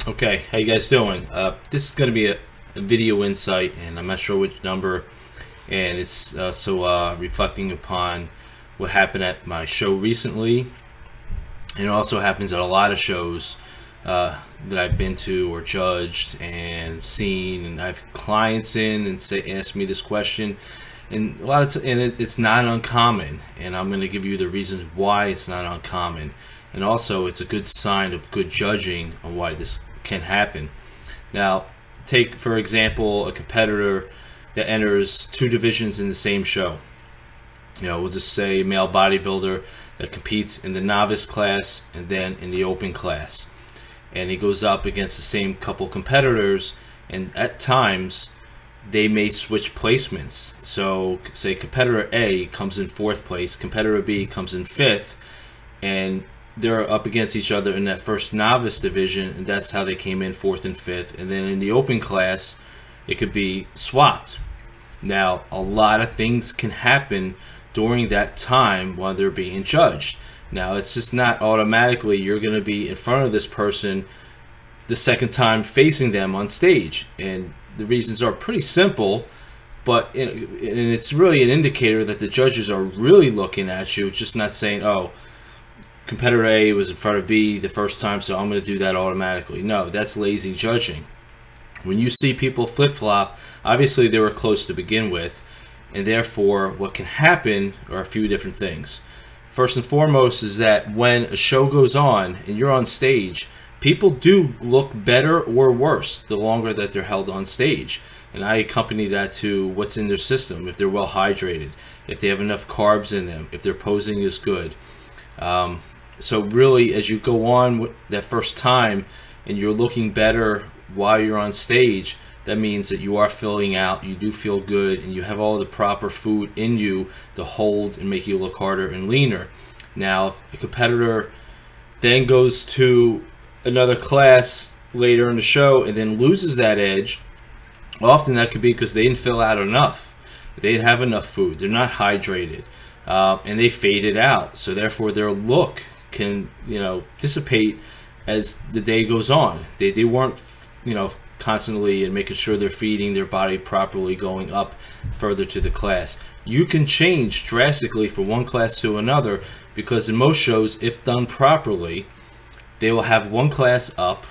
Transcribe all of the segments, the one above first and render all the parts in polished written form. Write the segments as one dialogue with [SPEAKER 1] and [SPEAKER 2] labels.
[SPEAKER 1] Okay, how you guys doing? This is going to be a video insight, and I'm not sure which number, and it's reflecting upon what happened at my show recently, and it also happens at a lot of shows that I've been to or judged and seen, and I have clients in and ask me this question, and it's not uncommon, and I'm going to give you the reasons why it's not uncommon, and also it's a good sign of good judging on why this can happen. Now, take for example a competitor that enters two divisions in the same show. We'll just say a male bodybuilder that competes in the novice class and then in the open class, and he goes up against the same couple competitors, and at times they may switch placements. So say competitor A comes in 4th place, competitor B comes in 5th, and they're up against each other in that first novice division, and that's how they came in 4th and 5th. And then in the open class, it could be swapped. Now, a lot of things can happen during that time while they're being judged. Now, it's just not automatically you're going to be in front of this person the second time facing them on stage. And the reasons are pretty simple, but it's really an indicator that the judges are really looking at you, just not saying, oh, competitor A was in front of B the first time, so I'm going to do that automatically. No, that's lazy judging. When you see people flip-flop, obviously they were close to begin with, and therefore what can happen are a few different things. First and foremost is that when a show goes on and you're on stage, people do look better or worse the longer that they're held on stage. And I accompany that to what's in their system, if they're well hydrated, if they have enough carbs in them, if their posing is good. So really, as you go on with that first time and you're looking better while you're on stage, that means that you are filling out, you do feel good, and you have all the proper food in you to hold and make you look harder and leaner. Now, if a competitor then goes to another class later in the show and then loses that edge, often that could be because they didn't fill out enough. They didn't have enough food, they're not hydrated, and they faded out. So therefore their look can dissipate as the day goes on. They weren't constantly and making sure they're feeding their body properly going up further to the class. You can change drastically from one class to another, because in most shows, if done properly, they will have one class up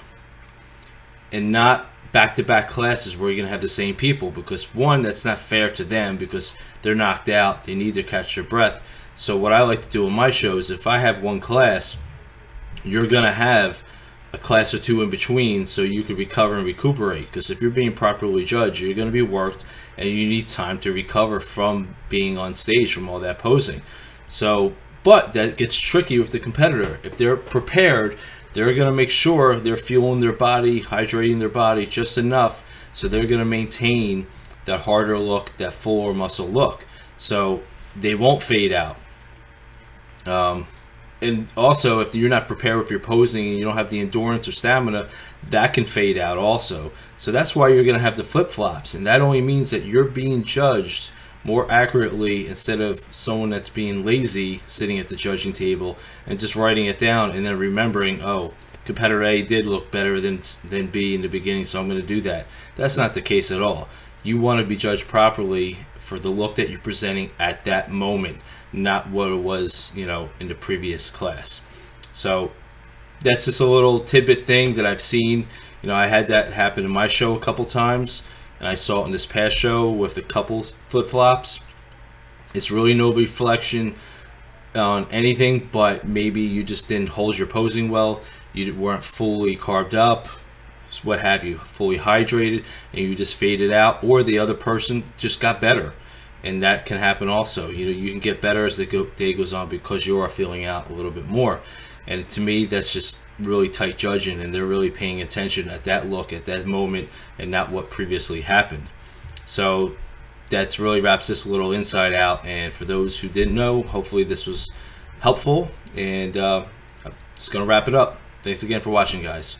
[SPEAKER 1] and not back-to-back classes where you're going to have the same people, because one, that's not fair to them because they're knocked out, they need to catch their breath. So what I like to do in my shows, if I have one class, you're going to have a class or two in between so you can recover and recuperate, because if you're being properly judged, you're going to be worked and you need time to recover from being on stage from all that posing. So, but that gets tricky with the competitor. If they're prepared, they're going to make sure they're fueling their body, hydrating their body just enough, so they're going to maintain that harder look, that fuller muscle look, so they won't fade out. And also, if you're not prepared with your posing and you don't have the endurance or stamina, that can fade out also. So that's why you're going to have the flip-flops, and that only means that you're being judged more accurately instead of someone that's being lazy sitting at the judging table and just writing it down and then remembering, oh, competitor A did look better than B in the beginning, so I'm going to do that. That's not the case at all. You want to be judged properly for the look that you're presenting at that moment, not what it was, in the previous class. So that's just a little tidbit thing that I've seen. I had that happen in my show a couple times, and I saw it in this past show with a couple flip-flops. It's really no reflection on anything, but maybe you just didn't hold your posing well, you weren't fully carved up, what have you, fully hydrated, and you just faded out, or the other person just got better, and that can happen also. You can get better as the day goes on because you are feeling out a little bit more, and to me that's just really tight judging, and they're really paying attention at that look at that moment and not what previously happened. So that's really wraps this little insight out, and for those who didn't know, hopefully this was helpful, and I'm just gonna wrap it up. Thanks again for watching, guys.